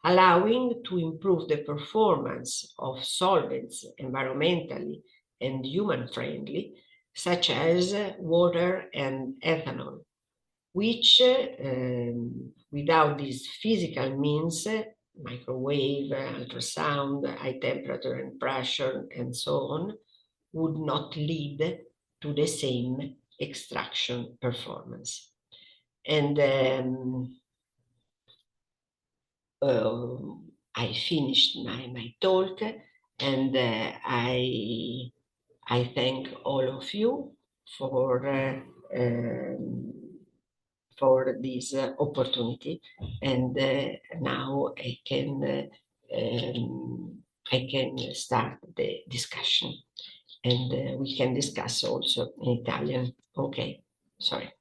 allowing to improve the performance of solvents environmentally and human-friendly, such as water and ethanol, which without these physical means, microwave, ultrasound, high temperature and pressure, and so on, would not lead to the same extraction performance. And I finished my talk, and I thank all of you for this opportunity, and now I can start the discussion, and we can discuss also in Italian. Okay, sorry.